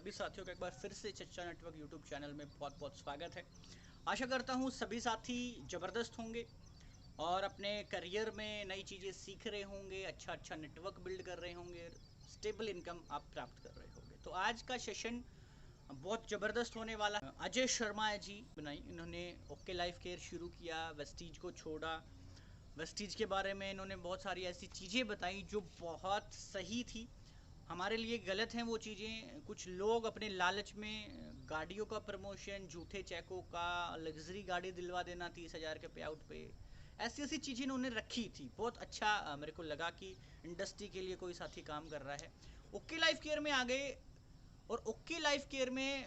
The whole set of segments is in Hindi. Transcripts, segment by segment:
सभी साथियों का एक बार फिर से चर्चा नेटवर्क यूट्यूब चैनल में बहुत बहुत स्वागत है। आशा करता हूँ सभी साथी ज़बरदस्त होंगे और अपने करियर में नई चीज़ें सीख रहे होंगे, अच्छा नेटवर्क बिल्ड कर रहे होंगे, स्टेबल इनकम आप प्राप्त कर रहे होंगे। तो आज का सेशन बहुत ज़बरदस्त होने वाला है। अजय शर्मा जी बनाई, इन्होंने ओके लाइफ केयर शुरू किया, वेस्टीज को छोड़ा। वेस्टीज के बारे में इन्होंने बहुत सारी ऐसी चीज़ें बताई जो बहुत सही थी, हमारे लिए गलत हैं वो चीज़ें। कुछ लोग अपने लालच में गाड़ियों का प्रमोशन, झूठे चेकों का, लग्जरी गाड़ी दिलवा देना 30,000 के पे आउट पे, ऐसी ऐसी चीज़ें इन्होंने रखी थी। बहुत अच्छा मेरे को लगा कि इंडस्ट्री के लिए कोई साथी काम कर रहा है। ओके लाइफ केयर में आ गए और ओके लाइफ केयर में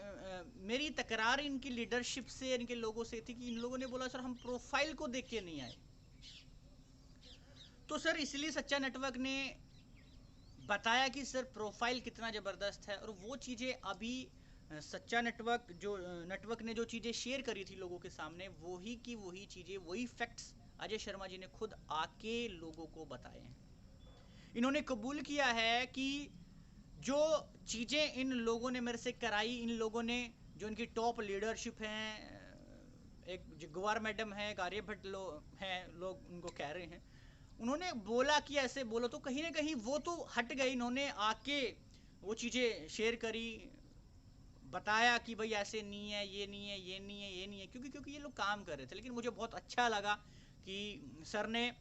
मेरी तकरार इनकी लीडरशिप से, इनके लोगों से थी कि इन लोगों ने बोला सर हम प्रोफाइल को देख के नहीं आए। तो सर इसलिए सच्चा नेटवर्क ने बताया कि सर प्रोफाइल कितना ज़बरदस्त है, और वो चीज़ें अभी सच्चा नेटवर्क ने जो चीज़ें शेयर करी थी लोगों के सामने, वही की वही चीज़ें, वही फैक्ट्स अजय शर्मा जी ने खुद आके लोगों को बताए हैं। इन्होंने कबूल किया है कि जो चीज़ें इन लोगों ने मेरे से कराई, इन लोगों ने जो इनकी टॉप लीडरशिप हैं, एक जगवार मैडम है, एक आर्यभट्ट हैं, लोग उनको कह रहे हैं, उन्होंने बोला कि ऐसे बोलो, तो कहीं ना कहीं वो तो हट गए। इन्होंने आके वो चीज़ें शेयर करी, बताया कि भाई ऐसे नहीं है, ये नहीं है, ये नहीं है, ये नहीं है, क्योंकि ये लोग काम कर रहे थे। लेकिन मुझे बहुत अच्छा लगा कि सर ने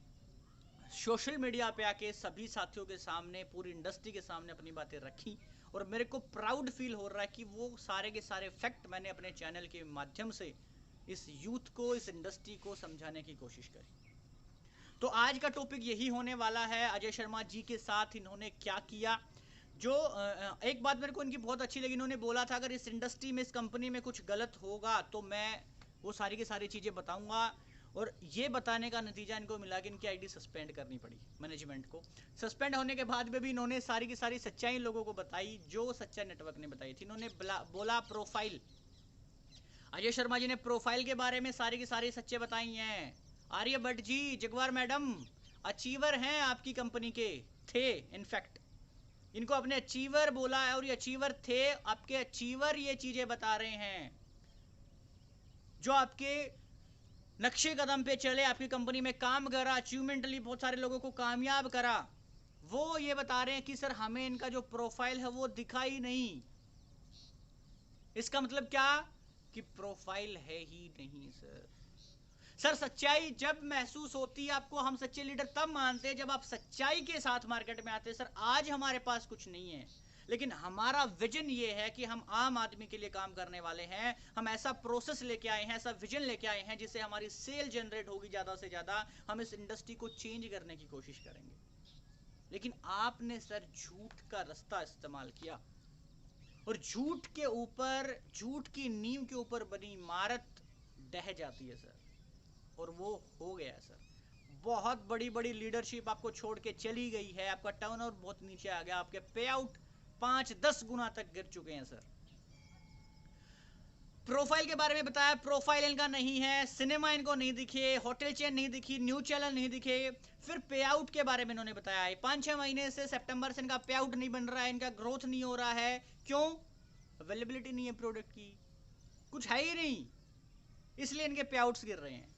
सोशल मीडिया पे आके सभी साथियों के सामने, पूरी इंडस्ट्री के सामने अपनी बातें रखी, और मेरे को प्राउड फील हो रहा है कि वो सारे के सारे फैक्ट मैंने अपने चैनल के माध्यम से इस यूथ को, इस इंडस्ट्री को समझाने की कोशिश करी। तो आज का टॉपिक यही होने वाला है, अजय शर्मा जी के साथ इन्होंने क्या किया। जो एक बात मेरे को इनकी बहुत अच्छी लगी, इन्होंने बोला था अगर इस इंडस्ट्री में, इस कंपनी में कुछ गलत होगा तो मैं वो सारी की सारी चीज़ें बताऊंगा। और ये बताने का नतीजा इनको मिला कि इनकी आईडी सस्पेंड करनी पड़ी मैनेजमेंट को। सस्पेंड होने के बाद में भी इन्होंने सारी की सारी सच्चाई लोगों को बताई, जो सच्चा नेटवर्क ने बताई थी। इन्होंने बोला प्रोफाइल, अजय शर्मा जी ने प्रोफाइल के बारे में सारी की सारी सच्चे बताई हैं। आर्यभट्ट जी, जगवार मैडम अचीवर हैं आपकी कंपनी के, थे इनफैक्ट, इनको अपने अचीवर बोला है, और ये अचीवर थे, आपके अचीवर ये चीजें बता रहे हैं। जो आपके नक्शे कदम पे चले, आपकी कंपनी में काम करा, अचीवमेंटली बहुत सारे लोगों को कामयाब करा, वो ये बता रहे हैं कि सर हमें इनका जो प्रोफाइल है वो दिखा ही नहीं। इसका मतलब क्या कि प्रोफाइल है ही नहीं सर। सर सच्चाई जब महसूस होती है आपको, हम सच्चे लीडर तब मानते हैं जब आप सच्चाई के साथ मार्केट में आते हैं। सर आज हमारे पास कुछ नहीं है, लेकिन हमारा विजन ये है कि हम आम आदमी के लिए काम करने वाले हैं। हम ऐसा प्रोसेस लेके आए हैं, ऐसा विजन लेके आए हैं जिससे हमारी सेल जनरेट होगी ज़्यादा से ज़्यादा। हम इस इंडस्ट्री को चेंज करने की कोशिश करेंगे। लेकिन आपने सर झूठ का रास्ता इस्तेमाल किया, और झूठ के ऊपर, झूठ की नींव के ऊपर बनी इमारत ढह जाती है सर, और वो हो गया सर। बहुत बड़ी बड़ी लीडरशिप आपको छोड़ के चली गई है, आपका टर्नओवर बहुत नीचे आ गया, आपके पे आउट 5-10 गुना तक गिर चुके हैं सर। प्रोफाइल के बारे में बताया, प्रोफाइल इनका नहीं है, सिनेमा इनको नहीं दिखे, होटल चेन नहीं दिखी, न्यूज चैनल नहीं दिखे। फिर पे आउट के बारे में इन्होंने बताया है 5-6 महीने से, सितंबर से इनका पे आउट नहीं बन रहा है, इनका ग्रोथ नहीं हो रहा है। क्यों? अवेलेबिलिटी नहीं है प्रोडक्ट की, कुछ है ही नहीं, इसलिए इनके पे आउट्स गिर रहे हैं।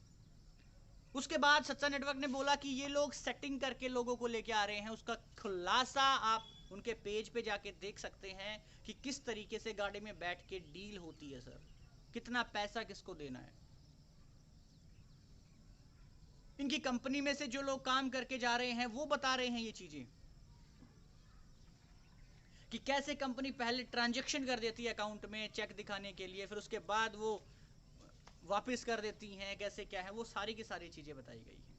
उसके बाद सच्चा नेटवर्क ने बोला कि ये लोग सेटिंग करके लोगों को लेके आ रहे हैं। उसका खुलासा आप उनके पेज पे जाके देख सकते हैं कि किस तरीके से गाड़ी में बैठ के डील होती है सर, कितना पैसा किसको देना है। इनकी कंपनी में से जो लोग काम करके जा रहे हैं वो बता रहे हैं ये चीजें, कि कैसे कंपनी पहले ट्रांजैक्शन कर देती है अकाउंट में चेक दिखाने के लिए, फिर उसके बाद वो वापस कर देती हैं, कैसे क्या है, वो सारी की सारी चीजें बताई गई हैं।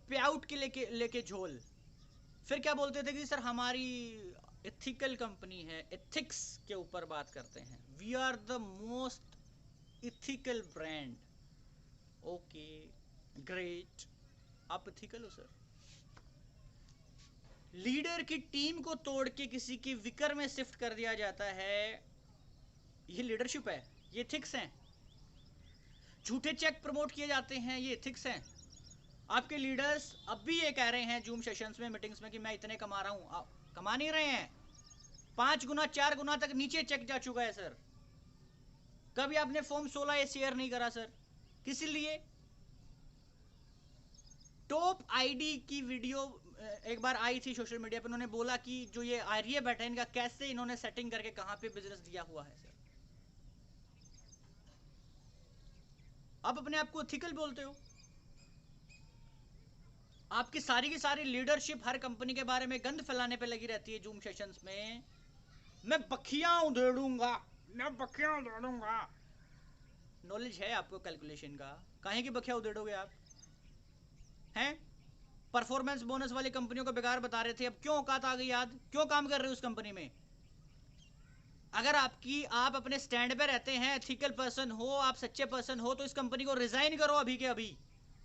पे आउट के लेके झोल। फिर क्या बोलते थे कि सर हमारी एथिकल कंपनी है, एथिक्स के ऊपर बात करते हैं, we are the most ethical brand. Okay great, आप इथिकल हो सर। लीडर की टीम को तोड़ के किसी की विकर में शिफ्ट कर दिया जाता है, ये लीडरशिप है, ये एथिक्स हैं। झूठे चेक प्रमोट किए जाते हैं, ये एथिक्स हैं। आपके लीडर्स अब भी ये कह रहे हैं जूम सेशंस में, मीटिंग्स में, कि मैं इतने कमा रहा हूं, कमा नहीं रहे हैं, 5 गुना 4 गुना तक नीचे चेक जा चुका है सर। कभी आपने फॉर्म 16 ये शेयर नहीं करा सर, किस लिए? टॉप आईडी की वीडियो एक बार आई थी सोशल मीडिया पे, उन्होंने बोला कि जो ये आर्यभट्ट है इनका कैसे इन्होंने सेटिंग करके कहां पे बिजनेस दिया हुआ है सर। आप अपने आप को एथिकल बोलते हो, आपकी सारी की सारी लीडरशिप हर कंपनी के बारे में गंद फैलाने पे लगी रहती है जूम सेशंस में। मैं बखियां उधेड़ूंगा, मैं बखियां उधेड़ूंगा। नॉलेज है आपको कैलकुलेशन का, काहे की बखिया उधेड़ोगे आप हैं? परफॉर्मेंस बोनस वाली कंपनियों को बेकार बता रहे थे, अब क्यों औकात आ गई याद? क्यों काम कर रहे हो उस कंपनी में? अगर आप अपने स्टैंड पे रहते हैं, एथिकल पर्सन हो, आप सच्चे पर्सन हो, तो इस कंपनी को रिजाइन करो अभी के अभी।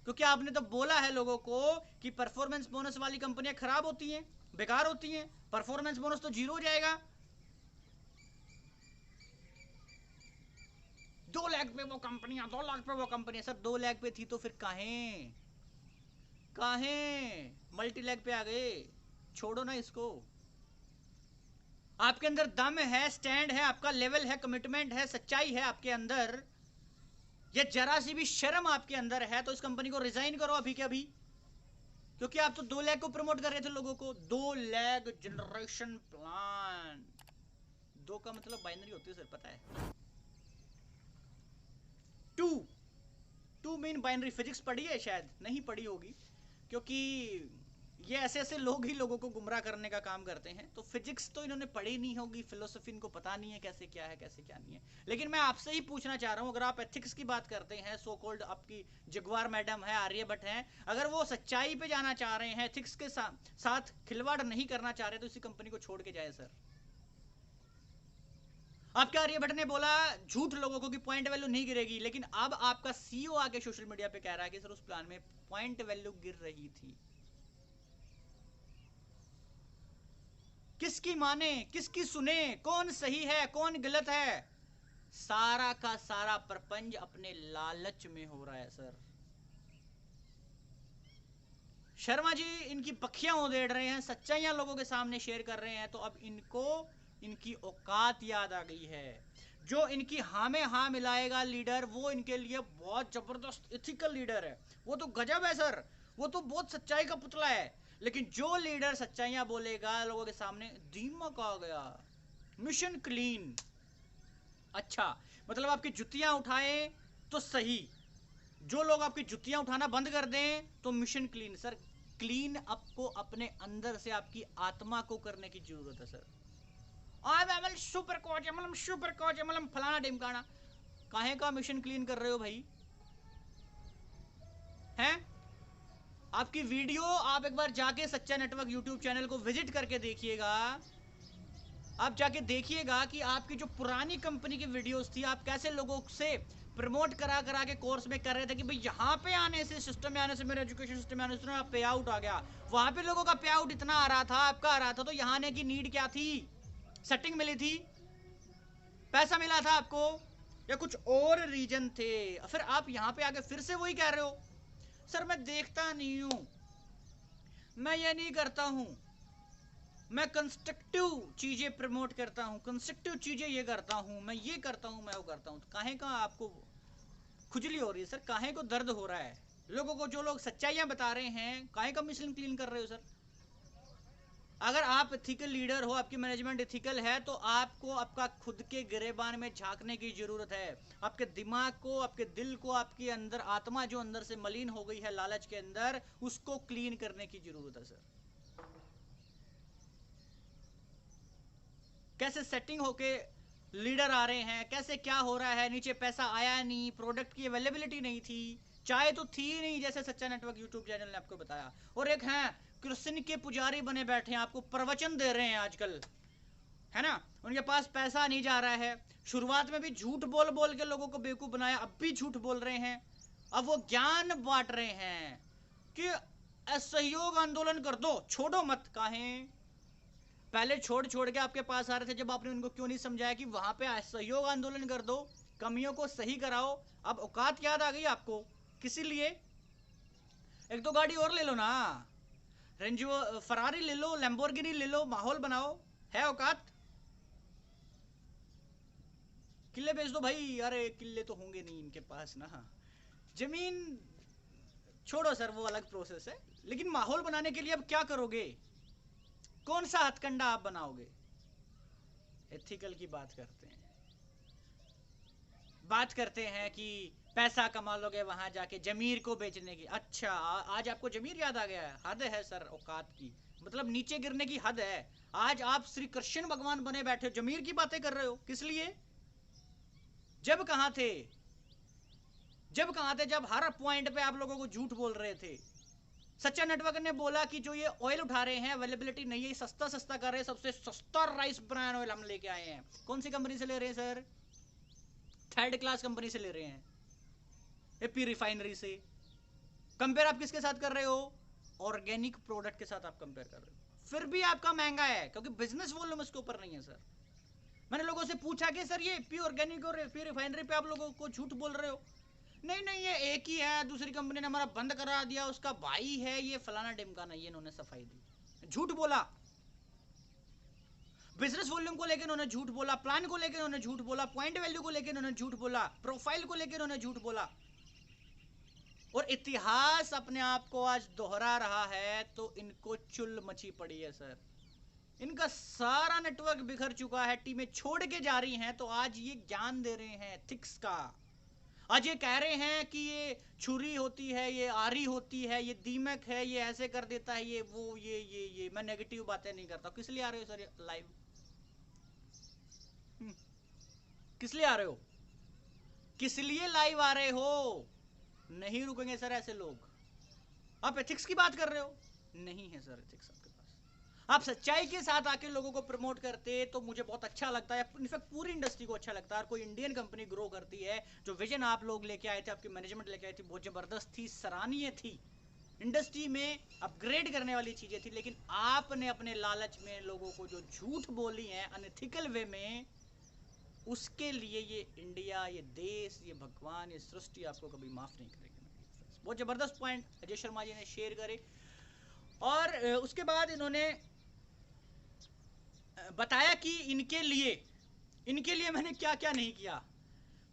क्योंकि आपने तो बोला है लोगों को कि परफॉर्मेंस बोनस वाली कंपनियां खराब होती हैं, बेकार होती हैं, परफॉर्मेंस बोनस तो जीरो हो जाएगा। 2 लाख पे वो कंपनियां, 2 लाख पे वो कंपनियां। सर 2 लाख पे थी तो फिर काहे मल्टी लैग पे आ गए? छोड़ो ना इसको। आपके अंदर दम है, स्टैंड है, आपका लेवल है, कमिटमेंट है, सच्चाई है आपके अंदर, ये जरा सी भी शर्म आपके अंदर है तो इस कंपनी को रिजाइन करो अभी के अभी। क्योंकि आप तो 2 लाख को प्रमोट कर रहे थे लोगों को, 2 लाख जनरेशन प्लान। 2 का मतलब बाइनरी होती है सर, पता है? 2 मीन बाइनरी। फिजिक्स पढ़ी है? शायद नहीं पढ़ी होगी, क्योंकि ये ऐसे ऐसे लोग ही लोगों को गुमराह करने का काम करते हैं। तो फिजिक्स तो इन्होंने पढ़ी नहीं होगी, फिलोसफी इनको पता नहीं है कैसे क्या है कैसे क्या नहीं है। लेकिन मैं आपसे ही पूछना चाह रहा हूं, अगर आप एथिक्स की बात करते हैं, सो कॉल्ड आपकी जगवार मैडम है, आर्यभट्ट हैं, अगर वो सच्चाई पे जाना चाह रहे हैं, एथिक्स के साथ खिलवाड़ नहीं करना चाह रहे, तो इसी कंपनी को छोड़ के जाए सर। आपके आर्यभट्ट ने बोला झूठ लोगों को कि पॉइंट वैल्यू नहीं गिरेगी, लेकिन अब आपका सीईओ आके सोशल मीडिया पे कह रहा है कि सर उस प्लान में पॉइंट वैल्यू गिर रही थी। किसकी माने, किसकी सुने, कौन सही है कौन गलत है? सारा का सारा प्रपंच अपने लालच में हो रहा है सर। शर्मा जी इनकी पखियां उधेड़ रहे हैं, सच्चाइयां लोगों के सामने शेयर कर रहे हैं, तो अब इनको इनकी औकात याद आ गई है। जो इनकी हाँ में हाँ मिलाएगा लीडर, वो इनके लिए बहुत जबरदस्त एथिकल लीडर है। वो तो गजब है सर, वो तो बहुत सच्चाई का पुतला है। लेकिन जो लीडर सच्चाइयां बोलेगा लोगों के सामने, दीमक आ गया, मिशन क्लीन। अच्छा, मतलब आपकी जुतियां उठाए तो सही, जो लोग आपकी जुतियां उठाना बंद कर दें तो मिशन क्लीन। सर क्लीन आपको अपने अंदर से आपकी आत्मा को करने की जरूरत है सर। सुपर कोच है, मतलब सुपर कोच है, मतलब फलाना ढिमकाना। काहे का मिशन क्लीन कर रहे हो भाई? हैं? आपकी वीडियो आप एक बार जाके सच्चा नेटवर्क यूट्यूब चैनल को विजिट करके देखिएगा। आप जाके देखिएगा कि आपकी जो पुरानी कंपनी की वीडियोस थी, आप कैसे लोगों से प्रमोट करा करा के कोर्स में कर रहे थे कि भाई यहाँ पे आने से, सिस्टम में आने से, मेरे एजुकेशन सिस्टम में आने से ना पे आउट आ गया। वहां पे लोगों का पे आउट इतना आ रहा था, आपका आ रहा था, तो यहाँ आने की नीड क्या थी? सेटिंग मिली थी, पैसा मिला था आपको, या कुछ और रीजन थे? फिर आप यहाँ पे आके फिर से वही कह रहे हो। सर मैं देखता नहीं हूं, मैं ये नहीं करता हूं, मैं कंस्ट्रक्टिव चीजें प्रमोट करता हूं, कंस्ट्रक्टिव चीजें ये करता हूं, मैं ये करता हूं, मैं वो करता हूं। तो काहे का आपको खुजली हो रही है सर? काहे को दर्द हो रहा है लोगों को? जो लोग सच्चाइयां बता रहे हैं, काहे का मिशन क्लीन कर रहे हो सर? अगर आप एथिकल लीडर हो, आपकी मैनेजमेंट एथिकल है, तो आपको आपका खुद के गिरेबान में झांकने की जरूरत है। आपके दिमाग को, आपके दिल को, आपके अंदर आत्मा जो अंदर से मलिन हो गई है लालच के अंदर, उसको क्लीन करने की जरूरत है सर। कैसे सेटिंग होके लीडर आ रहे हैं, कैसे क्या हो रहा है, नीचे पैसा आया नहीं, प्रोडक्ट की अवेलेबिलिटी नहीं थी, चाय तो थी नहीं, जैसे सच्चा नेटवर्क यूट्यूब चैनल ने आपको बताया। और एक हैं कृष्ण के पुजारी बने बैठे हैं, आपको प्रवचन दे रहे हैं आजकल, है ना? उनके पास पैसा नहीं जा रहा है। शुरुआत में भी झूठ बोल बोल के लोगों को बेवकूफ बनाया, अब भी झूठ बोल रहे हैं। अब वो ज्ञान बांट रहे हैं कि असहयोग आंदोलन कर दो, छोड़ो मत। काहे? पहले छोड़ छोड़ के आपके पास आ रहे थे, जब आपने उनको क्यों नहीं समझाया कि वहां पे असहयोग आंदोलन कर दो, कमियों को सही कराओ। अब औकात याद आ गई आपको, किसी लिए? एक तो गाड़ी और ले लो ना, रेंज फरारी ले लो, लैम्बोर्गिनी ले लो, माहौल बनाओ, है औकात? किले बेच दो भाई। अरे किले तो होंगे नहीं इनके पास ना, जमीन छोड़ो सर, वो अलग प्रोसेस है। लेकिन माहौल बनाने के लिए अब क्या करोगे? कौन सा हथकंडा आप बनाओगे? एथिकल की बात करते हैं, बात करते हैं कि पैसा कमा लोगे वहां जाके जमीर को बेचने की। अच्छा आज आपको जमीर याद आ गया है? हद है सर औकात की, मतलब नीचे गिरने की हद है। आज आप श्री कृष्ण भगवान बने बैठे हो, जमीर की बातें कर रहे हो। किस लिए? जब कहां थे? जब कहां थे? जब हर पॉइंट पे आप लोगों को झूठ बोल रहे थे। सच्चा नेटवर्क ने बोला कि जो ये ऑयल उठा रहे हैं अवेलेबिलिटी नहीं है, सस्ता सस्ता कर रहे हैं, सबसे सस्ता राइस ब्रांड ऑयल हम लेके आए हैं। कौन सी कंपनी से ले रहे हैं सर? थर्ड क्लास कंपनी से ले रहे हैं, एपी रिफाइनरी से। कंपेयर आप किसके साथ कर रहे हो? ऑर्गेनिक प्रोडक्ट के साथ आप कंपेयर कर रहे हो। फिर भी आपका महंगा है क्योंकि बिजनेस वॉल्यूम इसके ऊपर नहीं है सर। मैंने लोगों से पूछा कि सर ये एपी ऑर्गेनिक और एपी रिफाइनरी पे आप लोगों को झूठ बोल रहे हो। नहीं नहीं ये एक ही है, दूसरी कंपनी ने हमारा बंद करा दिया, उसका भाई है ये फलाना ढिमकाना, ये इन्होंने सफाई दी, झूठ बोला। बिजनेस वॉल्यूम को लेकर उन्होंने झूठ बोला, प्लान को लेकर उन्होंने झूठ बोला, पॉइंट वैल्यू को लेकर उन्होंने झूठ बोला, प्रोफाइल को लेकर उन्होंने झूठ बोला। और इतिहास अपने आप को आज दोहरा रहा है तो इनको चुल मची पड़ी है सर। इनका सारा नेटवर्क बिखर चुका है, टीमें छोड़ के जा रही हैं, तो आज ये ज्ञान दे रहे हैं एथिक्स का। आज ये कह रहे हैं कि ये छुरी होती है, ये आरी होती है, ये दीमक है, ये ऐसे कर देता है, ये वो ये मैं नेगेटिव बातें नहीं करता। किस लिए आ रहे हो सर लाइव? किस लिए आ रहे हो? किस लिए लाइव आ रहे हो? नहीं रुकेंगे सर ऐसे लोग। आप एथिक्स की बात कर रहे हो? नहीं है सर एथिक्स आपके पास। आप सच्चाई के साथ आके लोगों को प्रमोट करते तो मुझे बहुत अच्छा लगता है, इनफैक्ट पूरी इंडस्ट्री को अच्छा लगता है। कोई इंडियन कंपनी ग्रो करती है, जो विजन आप लोग लेके आए थे, आपकी मैनेजमेंट लेके आई थी, बहुत जबरदस्त थी, सराहनीय थी, इंडस्ट्री में अपग्रेड करने वाली चीजें थी। लेकिन आपने अपने लालच में लोगों को जो झूठ बोली है अनएथिकल वे में, उसके लिए ये इंडिया, ये देश, ये भगवान, ये सृष्टि आपको कभी माफ नहीं करेगी। बहुत जबरदस्त पॉइंट अजय शर्मा जी ने शेयर करे। और उसके बाद इन्होंने बताया कि इनके लिए मैंने क्या क्या नहीं किया।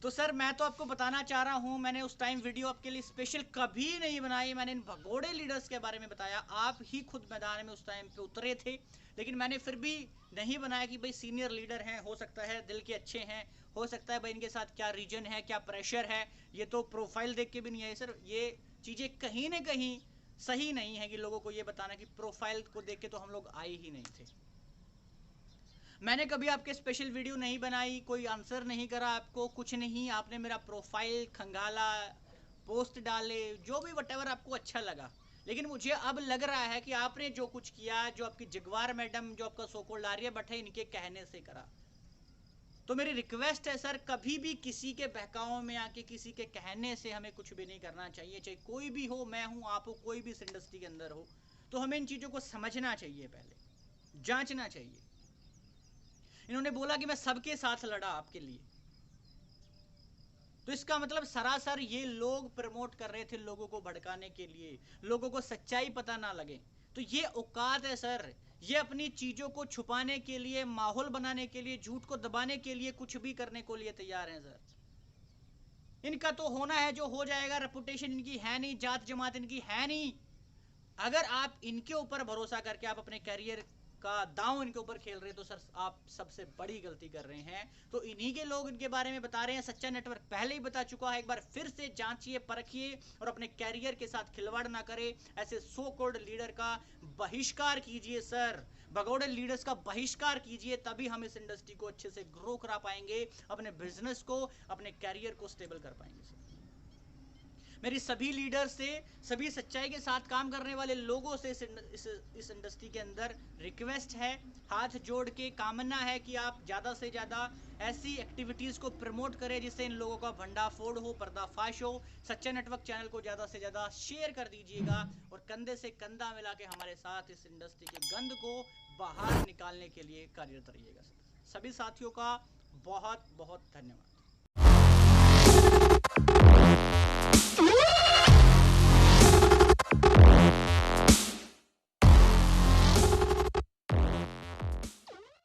तो सर मैं तो आपको बताना चाह रहा हूं, मैंने उस टाइम वीडियो आपके लिए स्पेशल कभी नहीं बनाई। मैंने इन भगोड़े लीडर्स के बारे में बताया, आप ही खुद मैदान में उस टाइम पे उतरे थे, लेकिन मैंने फिर भी नहीं बनाया कि भाई सीनियर लीडर हैं, हो सकता है दिल के अच्छे हैं, हो सकता है भाई इनके साथ क्या रीजन है, क्या प्रेशर है, ये तो प्रोफाइल देख के भी नहीं है सर। ये चीजें कहीं ना कहीं सही नहीं है कि लोगों को ये बताना कि प्रोफाइल को देख के तो हम लोग आए ही नहीं थे। मैंने कभी आपके स्पेशल वीडियो नहीं बनाई, कोई आंसर नहीं करा आपको, कुछ नहीं। आपने मेरा प्रोफाइल खंगाला, पोस्ट डाले, जो भी वटेवर आपको अच्छा लगा। लेकिन मुझे अब लग रहा है कि आपने जो कुछ किया, जो आपकी जगवार मैडम, जो आपका सोकोल्ड आर्यभट्ट है, इनके कहने से करा। तो मेरी रिक्वेस्ट है सर, कभी भी किसी के बहकाओं में आके, किसी के कहने से हमें कुछ भी नहीं करना चाहिए। चाहे कोई भी हो, मैं हूं, आप हो, कोई भी इस इंडस्ट्री के अंदर हो, तो हमें इन चीजों को समझना चाहिए, पहले जांचना चाहिए। इन्होंने बोला कि मैं सबके साथ लड़ा आपके लिए, तो इसका मतलब सरासर ये लोग प्रमोट कर रहे थे लोगों को भड़काने के लिए, लोगों को सच्चाई पता ना लगे। तो ये औकात है सर, ये अपनी चीजों को छुपाने के लिए, माहौल बनाने के लिए, झूठ को दबाने के लिए कुछ भी करने को लिए तैयार हैं सर। इनका तो होना है जो हो जाएगा, रेपुटेशन इनकी है नहीं, जात जमात इनकी है नहीं। अगर आप इनके ऊपर भरोसा करके आप अपने करियर का दांव इनके ऊपर खेल रहे हैं, तो सर आप सबसे बड़ी गलती कर रहे हैं। तो इन्हीं के लोग इनके बारे में बता रहे हैं, सच्चा नेटवर्क पहले ही बता चुका है। एक बार फिर से जांचिए, परखिए और अपने कैरियर के साथ खिलवाड़ ना करे। ऐसे सो कॉल्ड लीडर का बहिष्कार कीजिए सर, भगोड़े लीडर्स का बहिष्कार कीजिए, तभी हम इस इंडस्ट्री को अच्छे से ग्रो करा पाएंगे, अपने बिजनेस को, अपने कैरियर को स्टेबल कर पाएंगे सर। मेरी सभी लीडर से, सभी सच्चाई के साथ काम करने वाले लोगों से इस इंडस्ट्री के अंदर रिक्वेस्ट है, हाथ जोड़ के कामना है कि आप ज़्यादा से ज़्यादा ऐसी एक्टिविटीज़ को प्रमोट करें जिससे इन लोगों का भंडाफोड़ हो, पर्दाफाश हो। सच्चा नेटवर्क चैनल को ज़्यादा से ज़्यादा शेयर कर दीजिएगा और कंधे से कंधा मिला के हमारे साथ इस इंडस्ट्री के गंद को बाहर निकालने के लिए कार्यरत रहिएगा। सभी साथियों का बहुत बहुत धन्यवाद।